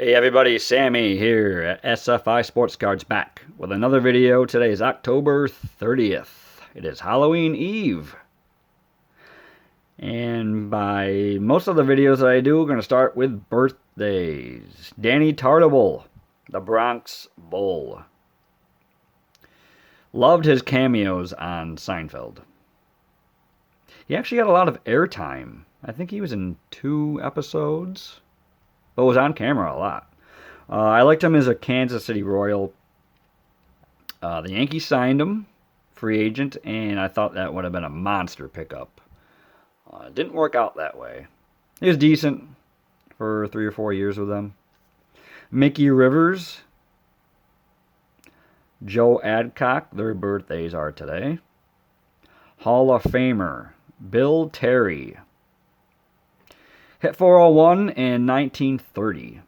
Hey everybody, Sammy here at SFI Sports Cards back with another video. Today is October 30th. It is Halloween Eve. And by most of the videos that I do, we're going to start with birthdays. Danny Tartabull, the Bronx Bull. Loved his cameos on Seinfeld. He actually got a lot of airtime. I think he was in 2 episodes, but was on camera a lot. I liked him as a Kansas City Royal. The Yankees signed him, free agent, and I thought that would have been a monster pickup. It didn't work out that way. He was decent for 3 or 4 years with them. Mickey Rivers, Joe Adcock, their birthdays are today. Hall of Famer, Bill Terry. Hit 401 in 1930.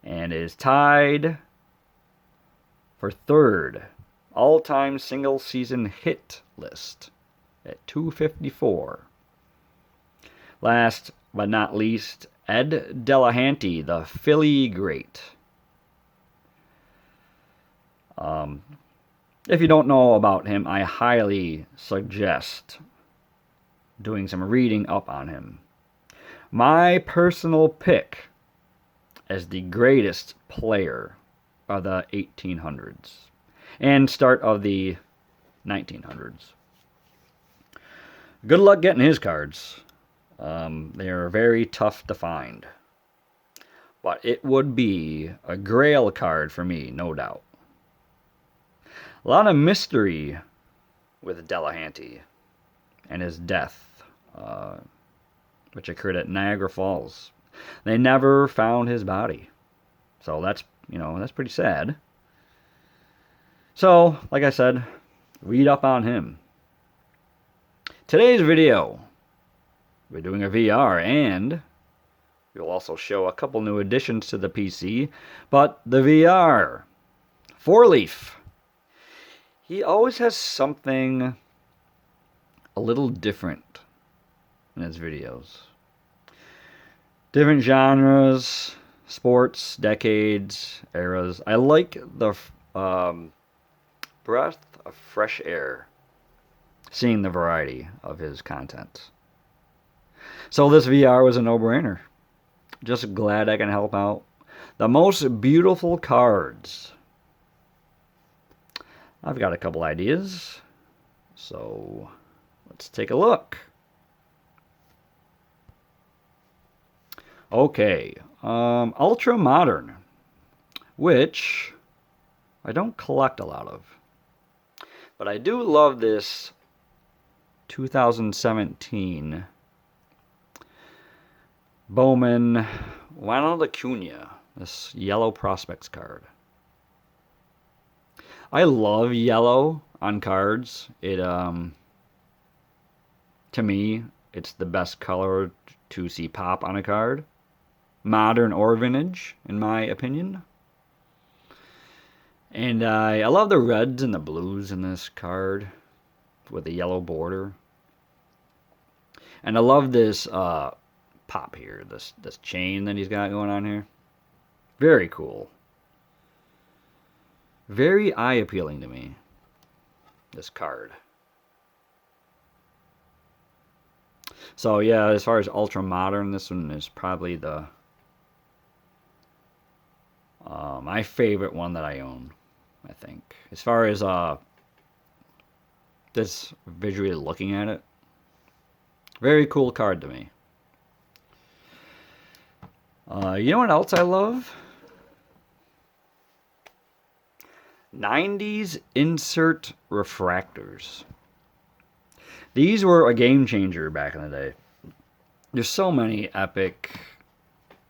And is tied for 3rd all-time single-season hit list at 254. Last but not least, Ed Delahanty, the Philly great. If you don't know about him, I highly suggest doing some reading up on him. My personal pick as the greatest player of the 1800s and start of the 1900s. Good luck getting his cards. They are very tough to find. But it would be a grail card for me, no doubt. A lot of mystery with Delahanty and his death, which occurred at Niagara Falls. They never found his body. So that's pretty sad. So, like I said, read up on him. Today's video, we're doing a VR, and we'll also show a couple new additions to the PC. But the VR, 4-Leaf. He always has something a little different in his videos. Different genres, sports, decades, eras. I like the breath of fresh air, seeing the variety of his content. So this VR was a no-brainer. Just glad I can help out. The most beautiful cards. I've got a couple ideas, so let's take a look. Okay, Ultra Modern, which I don't collect a lot of. But I do love this 2017 Bowman Ronald Acuna, this yellow prospects card. I love yellow on cards. It to me, it's the best color to see pop on a card. Modern or vintage, in my opinion. And I love the reds and the blues in this card with the yellow border. And I love this pop here, this chain that he's got going on here. Very cool. Very eye-appealing to me, this card. So yeah, as far as ultra modern, this one is probably the my favorite one that I own, I think. As far as this visually looking at it, very cool card to me. You know what else I love? 90s insert refractors. These were a game changer back in the day. There's so many epic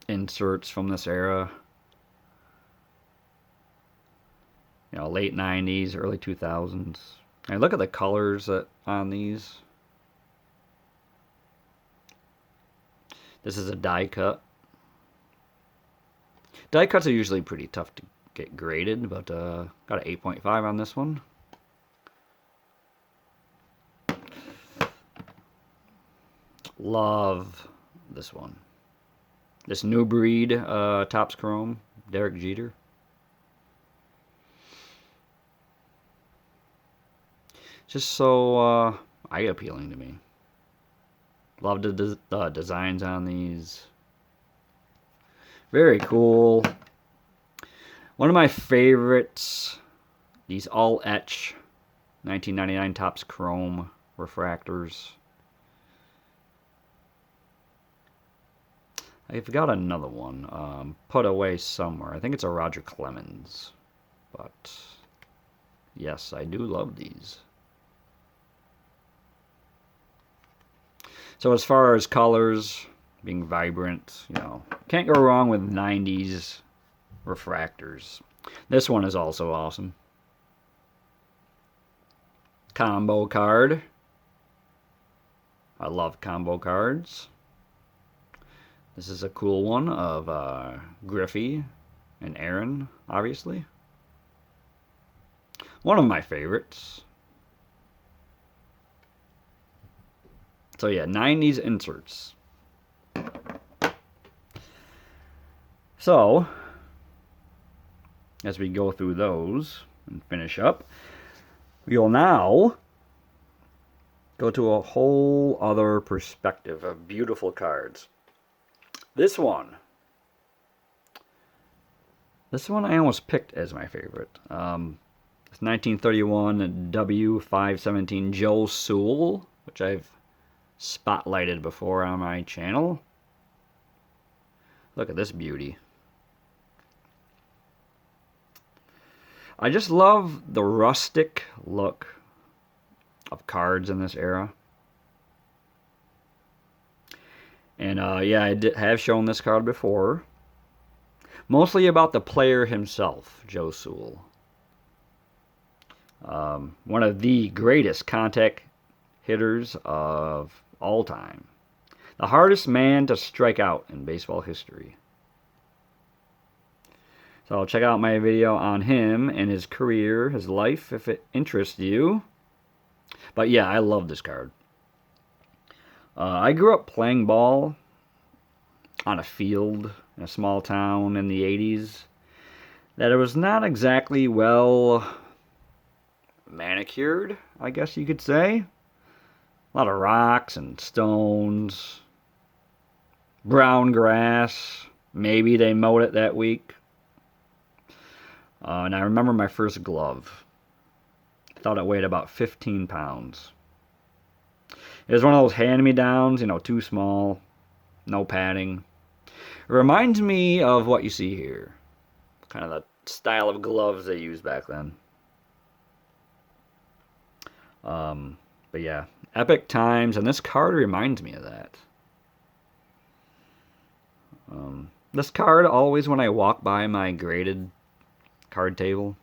inserts from this era. You know, late 90s, early 2000s. And look at the colors on these. This is a die cut. Die cuts are usually pretty tough to get graded, but got an 8.5 on this one. Love this one. This new breed Topps Chrome, Derek Jeter. Just so eye-appealing to me. Love the designs on these. Very cool. One of my favorites, these all-etch 1999 Topps Chrome refractors. I've got another one put away somewhere. I think it's a Roger Clemens. But, yes, I do love these. So as far as colors, being vibrant, you know, can't go wrong with 90s refractors. This one is also awesome. Combo card. I love combo cards. This is a cool one of Griffey and Aaron, obviously. One of my favorites. So yeah, 90s inserts. So, as we go through those and finish up, we'll now go to a whole other perspective of beautiful cards. This one I almost picked as my favorite. It's 1931 W517 Joe Sewell, which I've spotlighted before on my channel. Look at this beauty. I just love the rustic look of cards in this era. And yeah, I have shown this card before. Mostly about the player himself, Joe Sewell. One of the greatest contact hitters of all time. The hardest man to strike out in baseball history. So check out my video on him and his career, his life, if it interests you. But yeah, I love this card. I grew up playing ball on a field in a small town in the 80s that it was not exactly well manicured, I guess you could say. A lot of rocks and stones, brown grass. Maybe they mowed it that week. And I remember my first glove. I thought it weighed about 15 pounds. It was one of those hand-me-downs, you know, too small, no padding. It reminds me of what you see here. Kind of the style of gloves they used back then. But yeah, epic times, and this card reminds me of that. This card, always when I walk by my graded card table,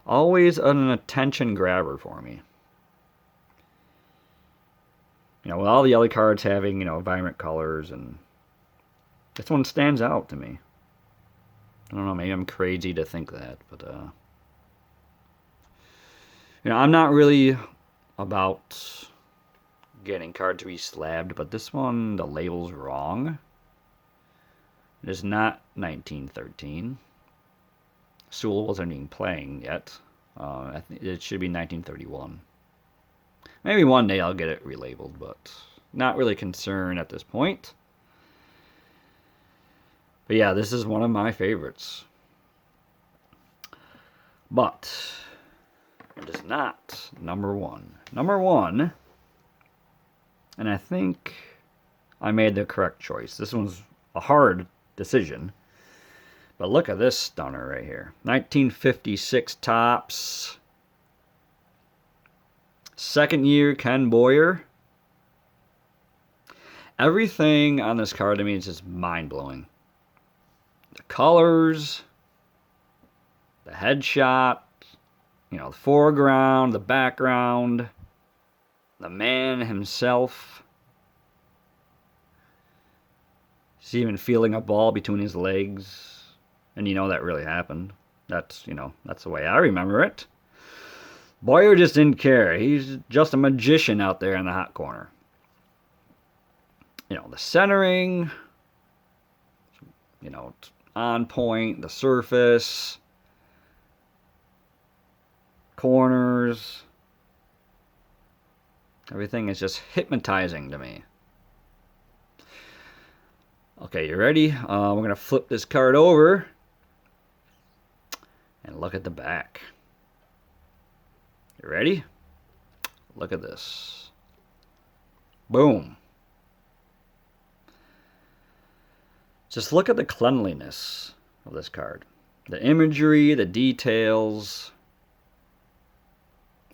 always an attention grabber for me. You know, with all the other cards having, you know, vibrant colors, and this one stands out to me. I don't know, maybe I'm crazy to think that, but, you know, I'm not really about getting cards re-slabbed, but this one, the label's wrong. It is not 1913. Sewell wasn't even playing yet. I think it should be 1931. Maybe one day I'll get it relabeled, but not really concerned at this point. But yeah, this is one of my favorites. But it is not number one. Number one, and I think I made the correct choice. This one's a hard decision. But look at this stunner right here. 1956 Topps. Second year Ken Boyer. Everything on this card to me is just mind-blowing. The colors, the headshot, you know, the foreground, the background, the man himself. He's even feeling a ball between his legs. And you know that really happened. That's, you know, that's the way I remember it. Boyer just didn't care. He's just a magician out there in the hot corner. You know, the centering, you know, on point, the surface, corners. Everything is just hypnotizing to me. Okay, you ready? We're going to flip this card over and look at the back. You ready? Look at this. Boom. Just look at the cleanliness of this card. The imagery, the details.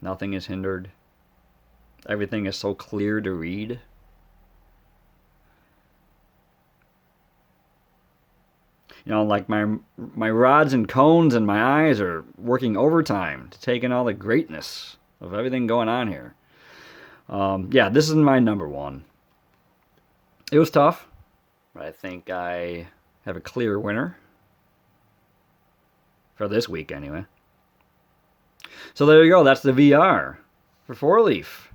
Nothing is hindered. Everything is so clear to read. You know, like my rods and cones and my eyes are working overtime to take in all the greatness of everything going on here. Yeah, this is my number one. It was tough, but I think I have a clear winner. For this week, anyway. So there you go. That's the VR for Four Leaf.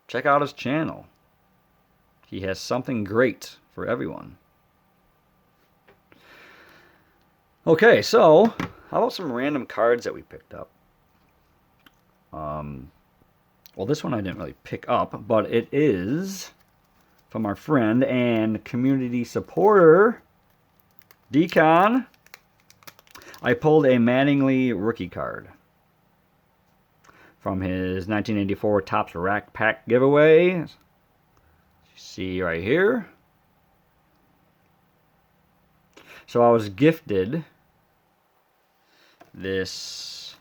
Check out his channel. He has something great for everyone. Okay, so how about some random cards that we picked up? Well, this one I didn't really pick up, but it is from our friend and community supporter, Decon. I pulled a Mattingly rookie card from his 1984 Topps Rack Pack giveaway. You see right here. So I was gifted this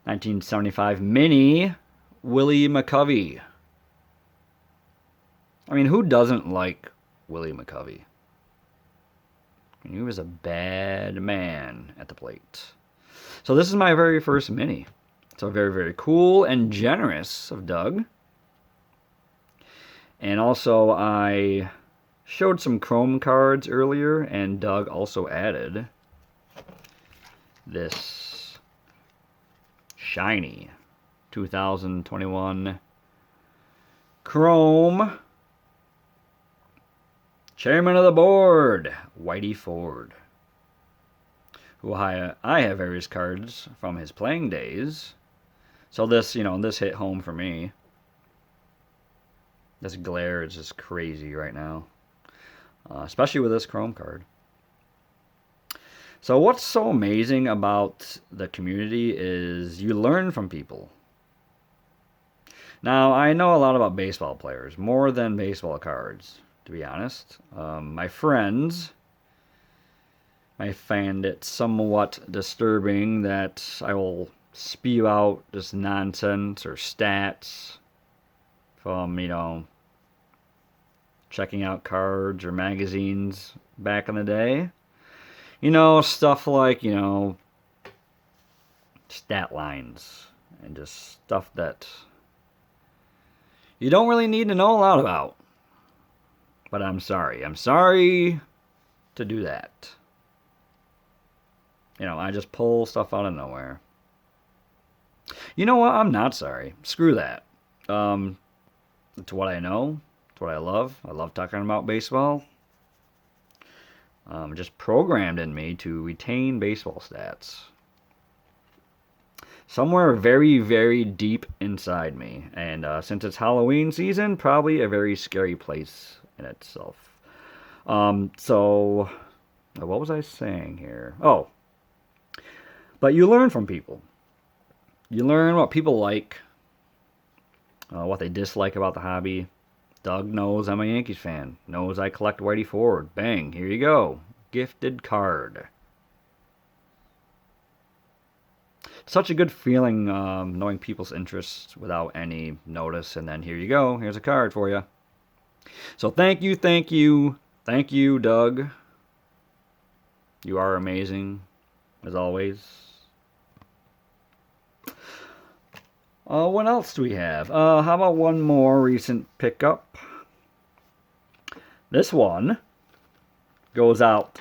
1975 mini Willie McCovey. I mean, who doesn't like Willie McCovey? He was a bad man at the plate. So this is my very first mini. So very, very cool and generous of Doug. And also I showed some Chrome cards earlier, and Doug also added this shiny 2021 Chrome Chairman of the Board, Whitey Ford, who I have various cards from his playing days. So this, you know, this hit home for me. This glare is just crazy right now, especially with this Chrome card. So what's so amazing about the community is you learn from people. Now, I know a lot about baseball players, more than baseball cards, to be honest. My friends, I find it somewhat disturbing that I will spew out just nonsense or stats from, you know, checking out cards or magazines back in the day. You know, stuff like, you know, stat lines and just stuff that you don't really need to know a lot about. But I'm sorry. I'm sorry to do that. You know, I just pull stuff out of nowhere. You know what? I'm not sorry. Screw that. It's what I know. It's what I love. I love talking about baseball. Just programmed in me to retain baseball stats. Somewhere very, very deep inside me. And since it's Halloween season, probably a very scary place in itself. So, what was I saying here? Oh, but you learn from people. You learn what people like, what they dislike about the hobby. Doug knows I'm a Yankees fan. Knows I collect Whitey Ford. Bang, here you go. Gifted card. Such a good feeling knowing people's interests without any notice. And then here you go. Here's a card for you. So thank you, thank you, thank you, Doug. You are amazing, as always. What else do we have? How about one more recent pickup? This one goes out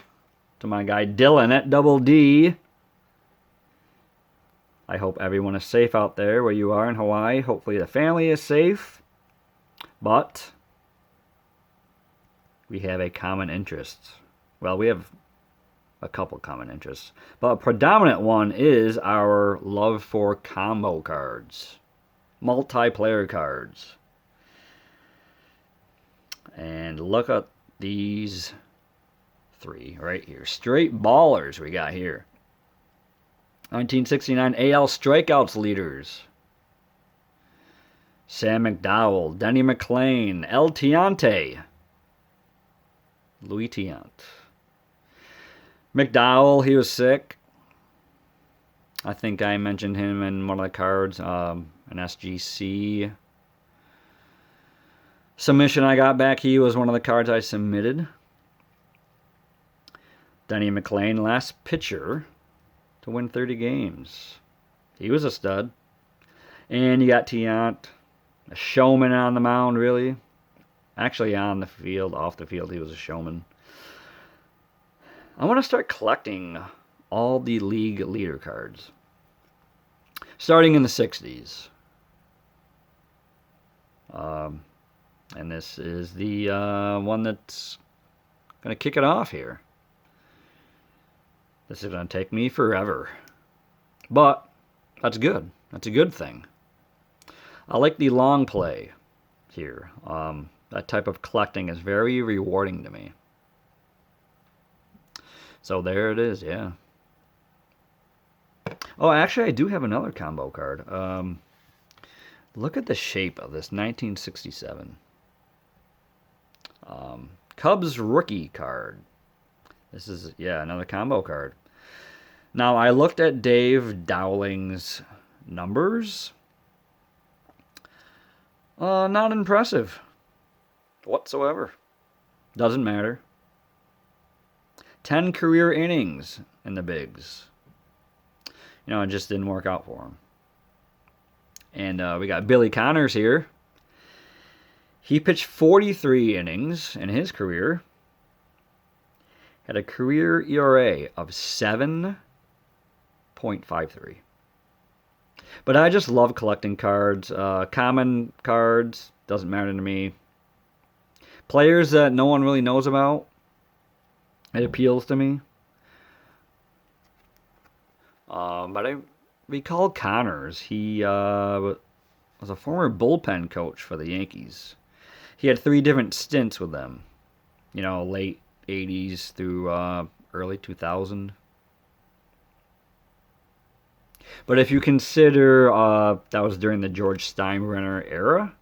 to my guy Dylan at Double D. I hope everyone is safe out there where you are in Hawaii. Hopefully the family is safe. But we have a common interest. Well, we have a couple common interests, but a predominant one is our love for combo cards, multiplayer cards. And look at these three right here. Straight ballers we got here. 1969 AL strikeouts leaders. Sam McDowell, Denny McLain, El Tiante, Louis Tiant. McDowell, he was sick. I think I mentioned him in one of the cards, an SGC submission I got back. He was one of the cards I submitted. Denny McLain, last pitcher to win 30 games. He was a stud. And you got Tiant, a showman on the mound, really. Actually, on the field, off the field, he was a showman. I want to start collecting all the league leader cards, starting in the 60s. And this is the one that's going to kick it off here. This is going to take me forever. But that's good. That's a good thing. I like the long play here. That type of collecting is very rewarding to me. So there it is, yeah. Oh, actually, I do have another combo card. Look at the shape of this 1967 Cubs rookie card. This is, yeah, another combo card. Now, I looked at Dave Dowling's numbers. Not impressive whatsoever. Doesn't matter. 10 career innings in the bigs. You know, it just didn't work out for him. And we got Billy Connors here. He pitched 43 innings in his career. Had a career ERA of 7.53. But I just love collecting cards. Common cards, doesn't matter to me. Players that no one really knows about, it appeals to me. But I recall Connors. He was a former bullpen coach for the Yankees. He had 3 different stints with them. You know, late 80s through early 2000. But if you consider that was during the George Steinbrenner era.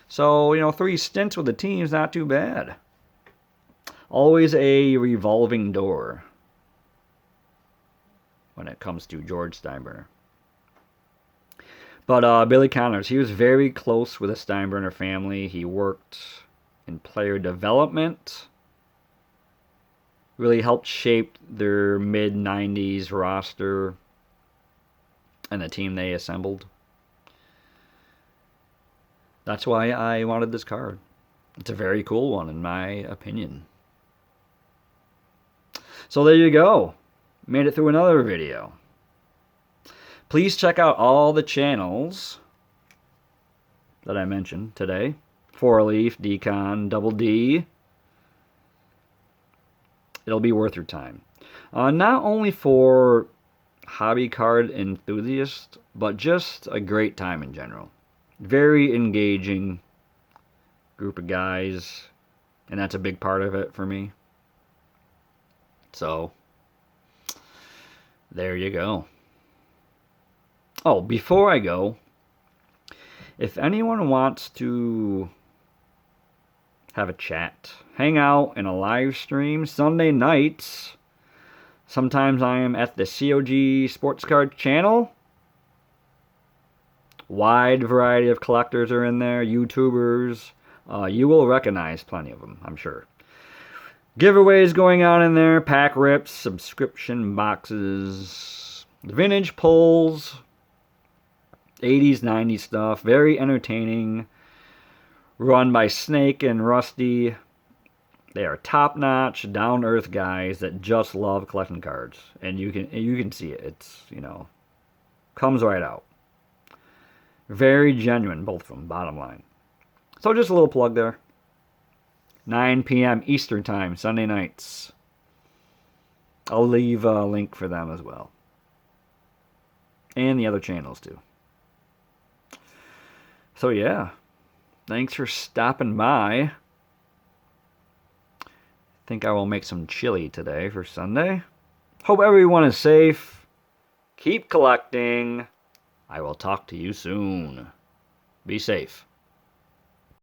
So, you know, 3 stints with the team is not too bad. Always a revolving door when it comes to George Steinbrenner. But Billy Connors, he was very close with the Steinbrenner family. He worked in player development. Really helped shape their mid-90s roster and the team they assembled. That's why I wanted this card. It's a very cool one, in my opinion. So there you go. Made it through another video. Please check out all the channels that I mentioned today. 4-Leaf, Decon, Double D. It'll be worth your time. Not only for hobby card enthusiasts, but just a great time in general. Very engaging group of guys, and that's a big part of it for me. So, there you go. Oh, before I go, if anyone wants to have a chat, hang out in a live stream Sunday nights, sometimes I am at the COG Sports Card channel. Wide variety of collectors are in there, YouTubers. You will recognize plenty of them, I'm sure. Giveaways going on in there, pack rips, subscription boxes, vintage pulls, 80s, 90s stuff. Very entertaining. Run by Snake and Rusty. They are top-notch, down-to-earth guys that just love collecting cards. And you can see it. It's, you know, comes right out. Very genuine, both of them, bottom line. So just a little plug there. 9 p.m. Eastern Time, Sunday nights. I'll leave a link for them as well. And the other channels, too. So, yeah. Thanks for stopping by. I think I will make some chili today for Sunday. Hope everyone is safe. Keep collecting. I will talk to you soon. Be safe.